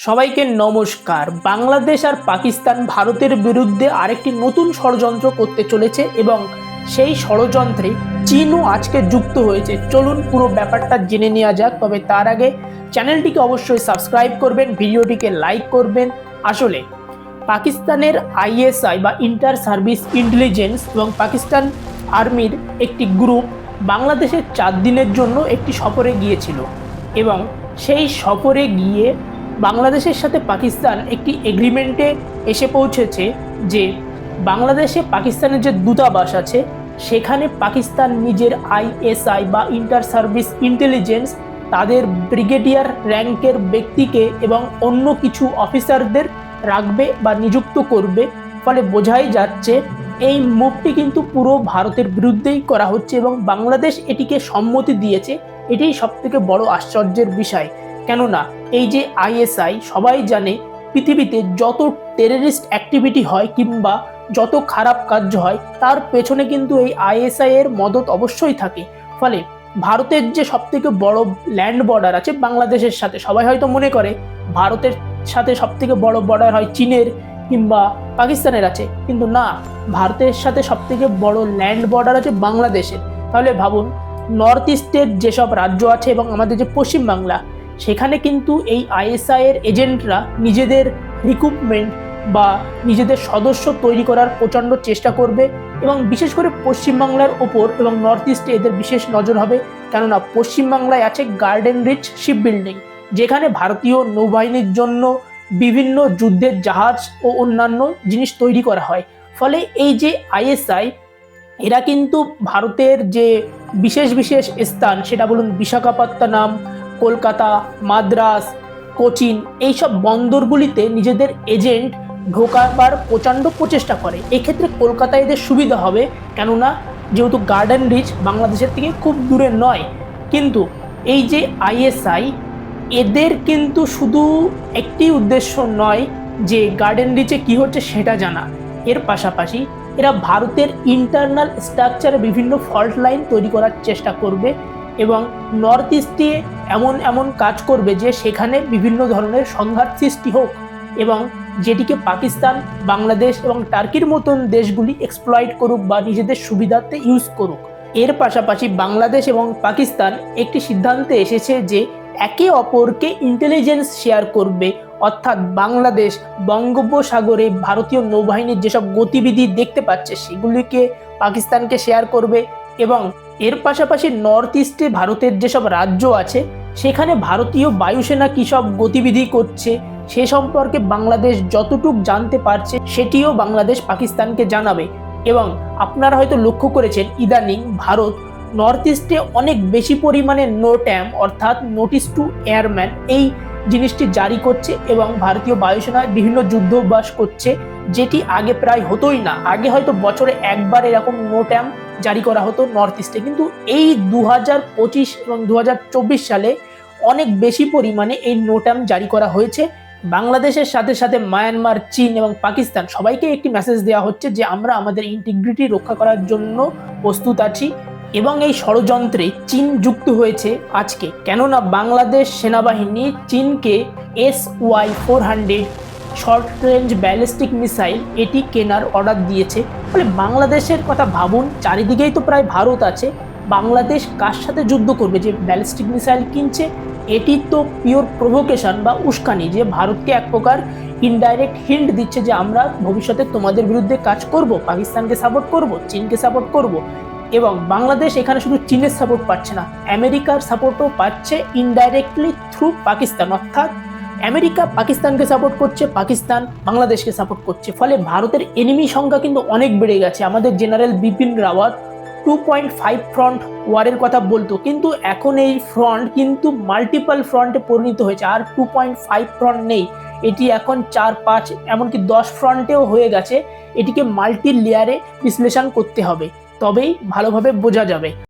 সবাইকে নমস্কার। বাংলাদেশ আর পাকিস্তান ভারতের বিরুদ্ধে আরেকটি নতুন ষড়যন্ত্র করতে চলেছে এবং সেই ষড়যন্ত্রে চীনও আজকে যুক্ত হয়েছে। চলুন পুরো ব্যাপারটা জেনে নেওয়া যাক। তবে তার আগে চ্যানেলটিকে অবশ্যই সাবস্ক্রাইব করবেন, ভিডিওটিকে লাইক করবেন। আসলে পাকিস্তানের আইএসআই বা ইন্টার সার্ভিস ইন্টেলিজেন্স এবং পাকিস্তান আর্মির একটি গ্রুপ বাংলাদেশের 4 দিনের জন্য একটি সফরে গিয়েছিল এবং সেই সফরে গিয়ে বাংলাদেশের সাথে পাকিস্তান একটি এগ্রিমেন্টে এসে পৌঁছেছে যে বাংলাদেশে পাকিস্তানের যে দূতাবাস আছে সেখানে পাকিস্তান নিজের আইএসআই বা ইন্টার সার্ভিস ইন্টেলিজেন্স তাদের ব্রিগেডিয়ার র্যাঙ্কের ব্যক্তিকে এবং অন্য কিছু অফিসারদের রাখবে বা নিযুক্ত করবে। ফলে বোঝাই যাচ্ছে এই মুভটি কিন্তু পুরো ভারতের বিরুদ্ধেই করা হচ্ছে এবং বাংলাদেশ এটিকে সম্মতি দিয়েছে। এটাই সবথেকে বড় আশ্চর্যের বিষয়। কেননা এই যে আইএসআই, সবাই জানে পৃথিবীতে যত টেররিস্ট অ্যাক্টিভিটি হয় কিংবা যত খারাপ কাজ হয় তার পেছনে কিন্তু এই আইএসআই এর মদত অবশ্যই থাকে। ফলে ভারতের যে সবথেকে বড় ল্যান্ড বর্ডার আছে বাংলাদেশের সাথে, সবাই হয়তো মনে করে ভারতের সাথে সবথেকে বড় বর্ডার হয় চীনের কিংবা পাকিস্তানের আছে, কিন্তু না, ভারতের সাথে সবথেকে বড় ল্যান্ড বর্ডার আছে বাংলাদেশের। তাহলে ভাবুন, নর্থ ইস্টের যেসব রাজ্য আছে এবং আমাদের যে পশ্চিমবাংলা, সেখানে কিন্তু এই আইএসআই এর এজেন্টরা নিজেদের রিক্রুটমেন্ট বা নিজেদের সদস্য তৈরি করার প্রচণ্ড চেষ্টা করবে এবং বিশেষ করে পশ্চিমবাংলার ওপর এবং নর্থ ইস্টে এদের বিশেষ নজর হবে। কেননা পশ্চিমবাংলায় আছে গার্ডেন রিচ শিপ বিল্ডিং, যেখানে ভারতীয় নৌবাহিনীর জন্য বিভিন্ন যুদ্ধের জাহাজ ও অন্যান্য জিনিস তৈরি করা হয়। ফলে এই যে আইএসআই, এরা কিন্তু ভারতের যে বিশেষ বিশেষ স্থান, সেটা বলুন বিশাখাপত্তনম, কলকাতা, মাদ্রাস, কোচিন, এইসব বন্দরগুলিতে নিজেদের এজেন্ট ঢোকাবার প্রচণ্ড প্রচেষ্টা করে। এক্ষেত্রে কলকাতায় এদের সুবিধা হবে, কেননা যেহেতু গার্ডেন রিচ বাংলাদেশের থেকে খুব দূরে নয়। কিন্তু এই যে আইএসআই, এদের কিন্তু শুধু একটি উদ্দেশ্য নয় যে গার্ডেন রিচে কী হচ্ছে সেটা জানা, এর পাশাপাশি এরা ভারতের ইন্টারনাল স্ট্রাকচারে বিভিন্ন ফল্ট লাইন তৈরি করার চেষ্টা করবে এবং নর্থ ইস্টে এমন এমন কাজ করবে যে সেখানে বিভিন্ন ধরনের সংঘাত সৃষ্টি হোক এবং যেটিকে পাকিস্তান, বাংলাদেশ এবং টার্কির মতন দেশগুলি এক্সপ্লয়েট করুক বা নিজেদের সুবিধার্থে ইউজ করুক। এর পাশাপাশি বাংলাদেশ এবং পাকিস্তান একটি সিদ্ধান্তে এসেছে যে একে অপরকে ইন্টেলিজেন্স শেয়ার করবে, অর্থাৎ বাংলাদেশ বঙ্গোপসাগরে ভারতীয় নৌবাহিনীর যেসব গতিবিধি দেখতে পাচ্ছে সেগুলিকে পাকিস্তানকে শেয়ার করবে এবং এর পাশাপাশি নর্থ ইস্টে ভারতের যেসব রাজ্য আছে সেখানে ভারতীয় বায়ুসেনা কী সব গতিবিধি করছে সে সম্পর্কে বাংলাদেশ যতটুকু জানতে পারছে সেটিও বাংলাদেশ পাকিস্তানকে জানাবে। এবং আপনারা হয়তো লক্ষ্য করেছেন ইদানিং ভারত নর্থ ইস্টে অনেক বেশি পরিমাণে নোট্যাম অর্থাৎ নোটিস টু এয়ারম্যান এই জিনিসটি জারি করছে এবং ভারতীয় বায়ুসেনা বিভিন্ন যুদ্ধ অভ্যাস করছে, যেটি আগে প্রায় হতোই না। আগে হয়তো বছরে একবার এরকম নোট্যাম জারি করা হতো নর্থ ইস্টে, কিন্তু এই 2025 এবং 2024 সালে অনেক বেশি পরিমাণে এই নোট্যাম জারি করা হয়েছে। বাংলাদেশের সাথে সাথে মায়ানমার, চীন এবং পাকিস্তান সবাইকে একটি মেসেজ দেওয়া হচ্ছে যে আমরা আমাদের ইন্টিগ্রিটি রক্ষা করার জন্য প্রস্তুত আছি। এবং এই ষড়যন্ত্রে চীন যুক্ত হয়েছে আজকে, কেননা বাংলাদেশ সেনাবাহিনী চীনকে SY-400 short range ballistic missile এটি কেনার অর্ডার দিয়েছে। ফলে বাংলাদেশের কথা ভাবুন, চারিদিকেই তো প্রায় ভারত আছে, বাংলাদেশ কার সাথে যুদ্ধ করবে যে ব্যালিস্টিক মিসাইল কিনছে? এটি তো পিওর প্রভোকেশন বা উস্কানি, যে ভারতকে এক প্রকার ইনডাইরেক্ট হিন্ট দিচ্ছে যে আমরা ভবিষ্যতে তোমাদের বিরুদ্ধে কাজ করব, পাকিস্তানকে সাপোর্ট করব, চীনকে সাপোর্ট করব। এবং বাংলাদেশ এখানে শুধু চীনের সাপোর্ট পাচ্ছে না, আমেরিকার সাপোর্টও পাচ্ছে ইনডাইরেক্টলি থ্রু পাকিস্তান, অর্থাৎ আমেরিকা পাকিস্তানকে সাপোর্ট করছে, পাকিস্তান বাংলাদেশকে সাপোর্ট করছে। ফলে ভারতের এনিমি সংখ্যা কিন্তু অনেক বেড়ে গেছে। আমাদের জেনারেল বিপিন রাওয়াত 2.5 ফ্রন্ট ওয়ারের কথা বলতো, কিন্তু এখন এই ফ্রন্ট কিন্তু মাল্টিপল ফ্রন্টে পরিণত হয়েছে। আর 2.5 ফ্রন্ট নেই, এটি এখন 4-5 এমনকি 10 ফ্রন্টেও হয়ে গেছে। এটিকে মাল্টি লেয়ারে বিশ্লেষণ করতে হবে, তবেই ভালোভাবে বোঝা যাবে।